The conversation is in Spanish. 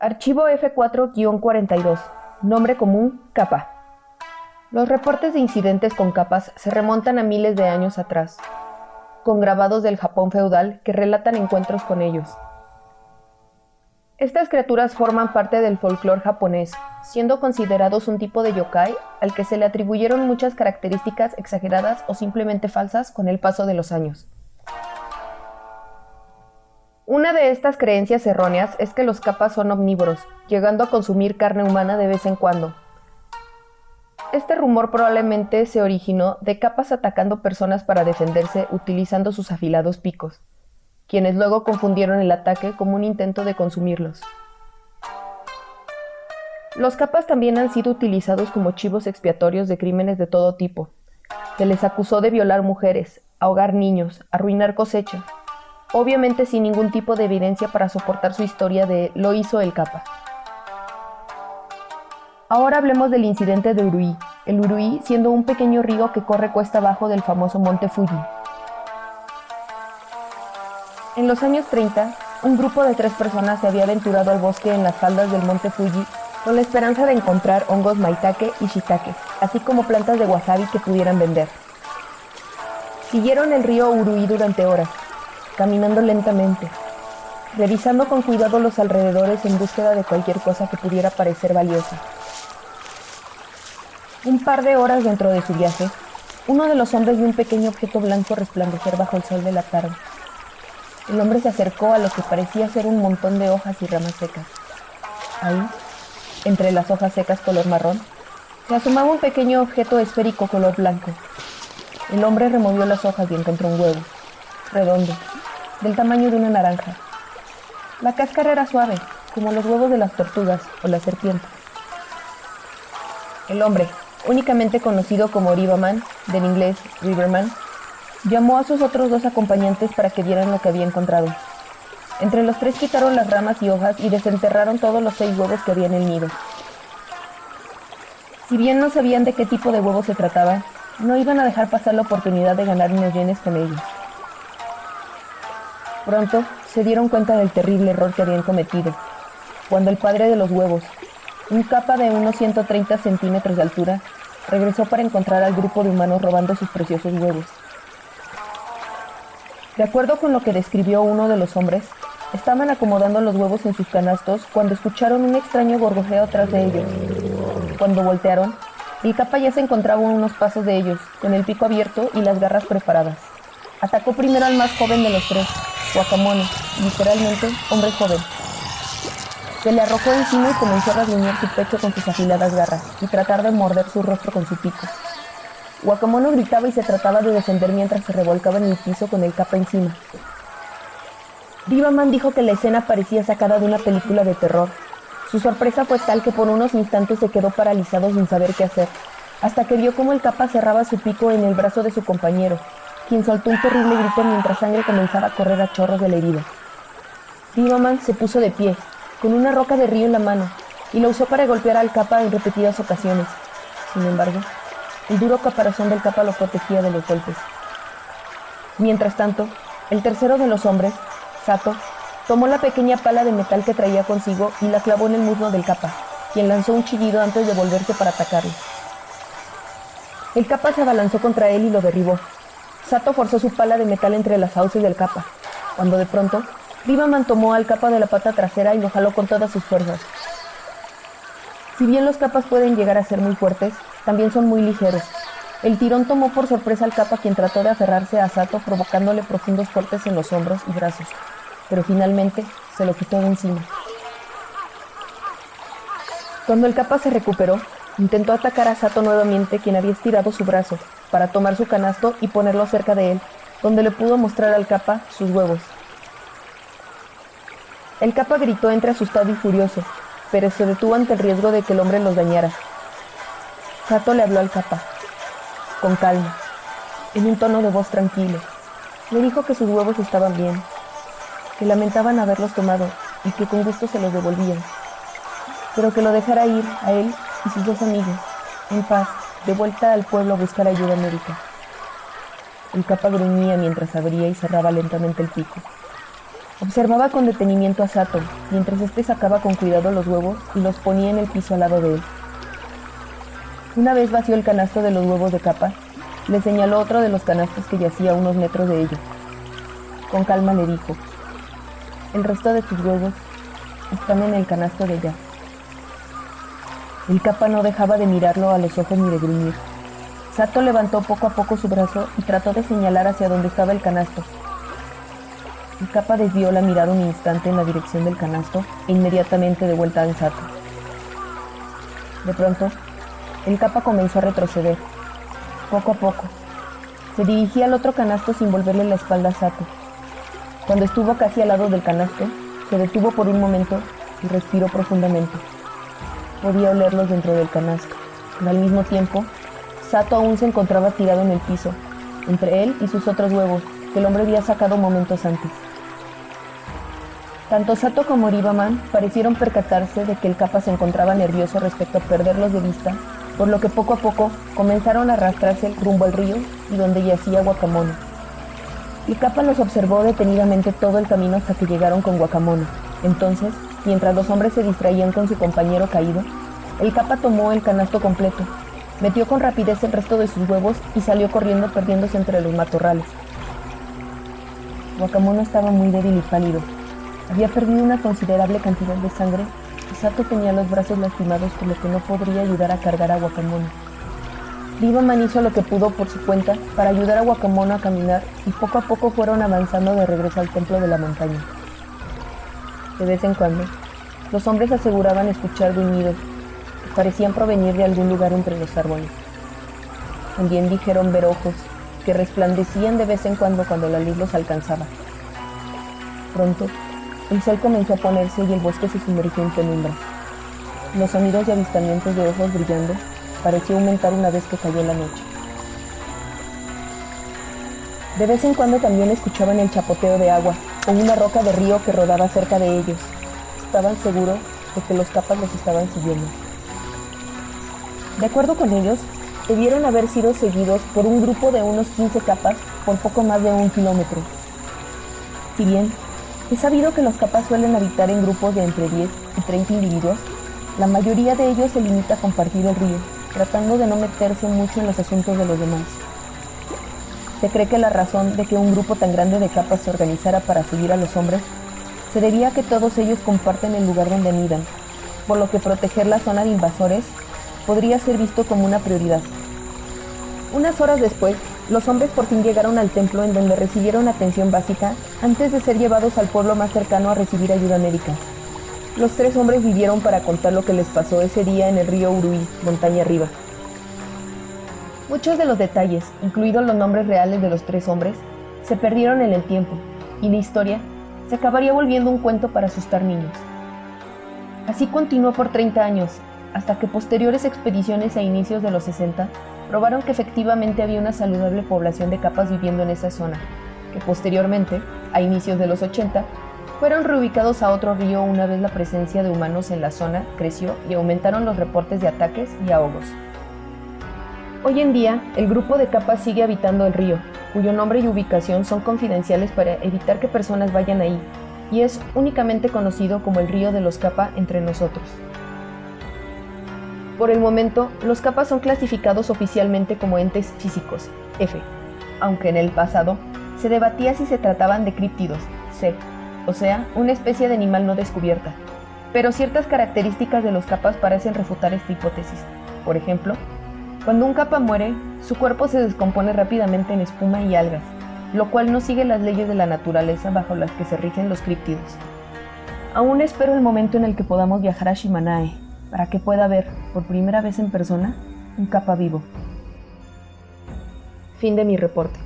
Archivo F4-42. Nombre común, capa. Los reportes de incidentes con capas se remontan a miles de años atrás, con grabados del Japón feudal que relatan encuentros con ellos. Estas criaturas forman parte del folclore japonés, siendo considerados un tipo de yokai al que se le atribuyeron muchas características exageradas o simplemente falsas con el paso de los años. Una de estas creencias erróneas es que los kappas son omnívoros, llegando a consumir carne humana de vez en cuando. Este rumor probablemente se originó de kappas atacando personas para defenderse utilizando sus afilados picos, quienes luego confundieron el ataque como un intento de consumirlos. Los kappas también han sido utilizados como chivos expiatorios de crímenes de todo tipo. Se les acusó de violar mujeres, ahogar niños, arruinar cosechas, obviamente sin ningún tipo de evidencia para soportar su historia de "lo hizo el kappa". Ahora hablemos del incidente de Urui, el Urui siendo un pequeño río que corre cuesta abajo del famoso monte Fuji. En los años 30, un grupo de 3 personas se había aventurado al bosque en las faldas del monte Fuji con la esperanza de encontrar hongos maitake y shiitake, así como plantas de wasabi que pudieran vender. Siguieron el río Urui durante horas, caminando lentamente, revisando con cuidado los alrededores en búsqueda de cualquier cosa que pudiera parecer valiosa. Un par de horas dentro de su viaje, uno de los hombres vio un pequeño objeto blanco resplandecer bajo el sol de la tarde. El hombre se acercó a lo que parecía ser un montón de hojas y ramas secas. Ahí, entre las hojas secas color marrón, se asomaba un pequeño objeto esférico color blanco. El hombre removió las hojas y encontró un huevo, redondo, del tamaño de una naranja. La cáscara era suave, como los huevos de las tortugas o las serpientes. El hombre, únicamente conocido como Riverman, del inglés Riverman, llamó a sus otros 2 acompañantes para que vieran lo que había encontrado. Entre los 3 quitaron las ramas y hojas y desenterraron todos los 6 huevos que había en el nido. Si bien no sabían de qué tipo de huevos se trataba, no iban a dejar pasar la oportunidad de ganar unos yenes con ellos. Pronto se dieron cuenta del terrible error que habían cometido, cuando el padre de los huevos, un kappa de unos 130 centímetros de altura, regresó para encontrar al grupo de humanos robando sus preciosos huevos. De acuerdo con lo que describió uno de los hombres, estaban acomodando los huevos en sus canastos cuando escucharon un extraño gorgojeo atrás de ellos. Cuando voltearon, el kappa ya se encontraba a unos pasos de ellos, con el pico abierto y las garras preparadas. Atacó primero al más joven de los 3, Wakamone, literalmente hombre joven. Se le arrojó encima y comenzó a rasguñar su pecho con sus afiladas garras y tratar de morder su rostro con su pico. Wakamono gritaba y se trataba de defender mientras se revolcaba en el piso con el kappa encima. Riverman dijo que la escena parecía sacada de una película de terror. Su sorpresa fue tal que por unos instantes se quedó paralizado sin saber qué hacer, hasta que vio cómo el kappa cerraba su pico en el brazo de su compañero, quien soltó un terrible grito mientras sangre comenzaba a correr a chorros de la herida. Riverman se puso de pie, con una roca de río en la mano, y la usó para golpear al kappa en repetidas ocasiones. Sin embargo, el duro caparazón del kappa lo protegía de los golpes. Mientras tanto, el tercero de los hombres, Sato, tomó la pequeña pala de metal que traía consigo y la clavó en el muslo del kappa, quien lanzó un chillido antes de volverse para atacarlo. El kappa se abalanzó contra él y lo derribó. Sato forzó su pala de metal entre las fauces del kappa, cuando de pronto, Riverman tomó al kappa de la pata trasera y lo jaló con todas sus fuerzas. Si bien los kappas pueden llegar a ser muy fuertes, también son muy ligeros. El tirón tomó por sorpresa al kappa, quien trató de aferrarse a Sato provocándole profundos cortes en los hombros y brazos, pero finalmente se lo quitó de encima. Cuando el kappa se recuperó, intentó atacar a Sato nuevamente, quien había estirado su brazo para tomar su canasto y ponerlo cerca de él, donde le pudo mostrar al kappa sus huevos. El kappa gritó entre asustado y furioso, pero se detuvo ante el riesgo de que el hombre los dañara. Sato le habló al kappa, con calma, en un tono de voz tranquilo. Le dijo que sus huevos estaban bien, que lamentaban haberlos tomado y que con gusto se los devolvían, pero que lo dejara ir a él y sus 2 amigos, en paz, de vuelta al pueblo a buscar ayuda médica. El kappa gruñía mientras abría y cerraba lentamente el pico. Observaba con detenimiento a Sato, mientras éste sacaba con cuidado los huevos y los ponía en el piso al lado de él. Una vez vació el canasto de los huevos de Kappa, le señaló otro de los canastos que yacía a unos metros de ellos. Con calma le dijo: «El resto de tus huevos están en el canasto de allá». El Kappa no dejaba de mirarlo a los ojos ni de gruñir. Sato levantó poco a poco su brazo y trató de señalar hacia donde estaba el canasto. El Kappa desvió la mirada un instante en la dirección del canasto e inmediatamente de vuelta en Sato. De pronto, el Kappa comenzó a retroceder. Poco a poco, se dirigía al otro canasto sin volverle la espalda a Sato. Cuando estuvo casi al lado del canasto, se detuvo por un momento y respiró profundamente. Podía olerlos dentro del canasto, pero al mismo tiempo, Sato aún se encontraba tirado en el piso, entre él y sus otros huevos, que el hombre había sacado momentos antes. Tanto Sato como Oribaman parecieron percatarse de que el Kappa se encontraba nervioso respecto a perderlos de vista, por lo que poco a poco comenzaron a arrastrarse rumbo al río y donde yacía Guacamono. El Kappa los observó detenidamente todo el camino hasta que llegaron con Guacamono. Entonces, mientras los hombres se distraían con su compañero caído, el Kappa tomó el canasto completo, metió con rapidez el resto de sus huevos y salió corriendo perdiéndose entre los matorrales. Guacamono estaba muy débil y pálido. Había perdido una considerable cantidad de sangre y Sato tenía los brazos lastimados, por lo que no podría ayudar a cargar a Guacamono. Oribaman hizo lo que pudo por su cuenta para ayudar a Guacamono a caminar y poco a poco fueron avanzando de regreso al templo de la montaña. De vez en cuando, los hombres aseguraban escuchar gruñidos que parecían provenir de algún lugar entre los árboles. También dijeron ver ojos que resplandecían de vez en cuando la luz los alcanzaba. Pronto, el sol comenzó a ponerse y el bosque se sumergió en penumbra. Los sonidos y avistamientos de ojos brillando pareció aumentar una vez que cayó la noche. De vez en cuando también escuchaban el chapoteo de agua o una roca de río que rodaba cerca de ellos. Estaban seguros de que los Kappas los estaban siguiendo. De acuerdo con ellos, debieron haber sido seguidos por un grupo de unos 15 Kappas por poco más de 1 kilómetro. Si bien es sabido que los Kappas suelen habitar en grupos de entre 10 y 30 individuos, la mayoría de ellos se limita a compartir el río, tratando de no meterse mucho en los asuntos de los demás. Se cree que la razón de que un grupo tan grande de Kappas se organizara para seguir a los hombres se debía a que todos ellos comparten el lugar donde anidan, por lo que proteger la zona de invasores podría ser visto como una prioridad. Unas horas después, los hombres por fin llegaron al templo, en donde recibieron atención básica antes de ser llevados al pueblo más cercano a recibir ayuda médica. Los 3 hombres vivieron para contar lo que les pasó ese día en el río Uruí, montaña arriba. Muchos de los detalles, incluidos los nombres reales de los 3 hombres, se perdieron en el tiempo, y la historia se acabaría volviendo un cuento para asustar niños. Así continuó por 30 años, hasta que posteriores expediciones a inicios de los 60 probaron que efectivamente había una saludable población de Kappas viviendo en esa zona, que posteriormente, a inicios de los 80, fueron reubicados a otro río una vez la presencia de humanos en la zona creció y aumentaron los reportes de ataques y ahogos. Hoy en día, el grupo de Kappas sigue habitando el río, cuyo nombre y ubicación son confidenciales para evitar que personas vayan ahí, y es únicamente conocido como el río de los Kappa entre nosotros. Por el momento, los Kappas son clasificados oficialmente como entes físicos, F, aunque en el pasado se debatía si se trataban de críptidos, C, o sea, una especie de animal no descubierta, pero ciertas características de los Kappas parecen refutar esta hipótesis. Por ejemplo, cuando un Kappa muere, su cuerpo se descompone rápidamente en espuma y algas, lo cual no sigue las leyes de la naturaleza bajo las que se rigen los críptidos. Aún espero el momento en el que podamos viajar a Shimanae, para que pueda ver, por primera vez en persona, un Kappa vivo. Fin de mi reporte.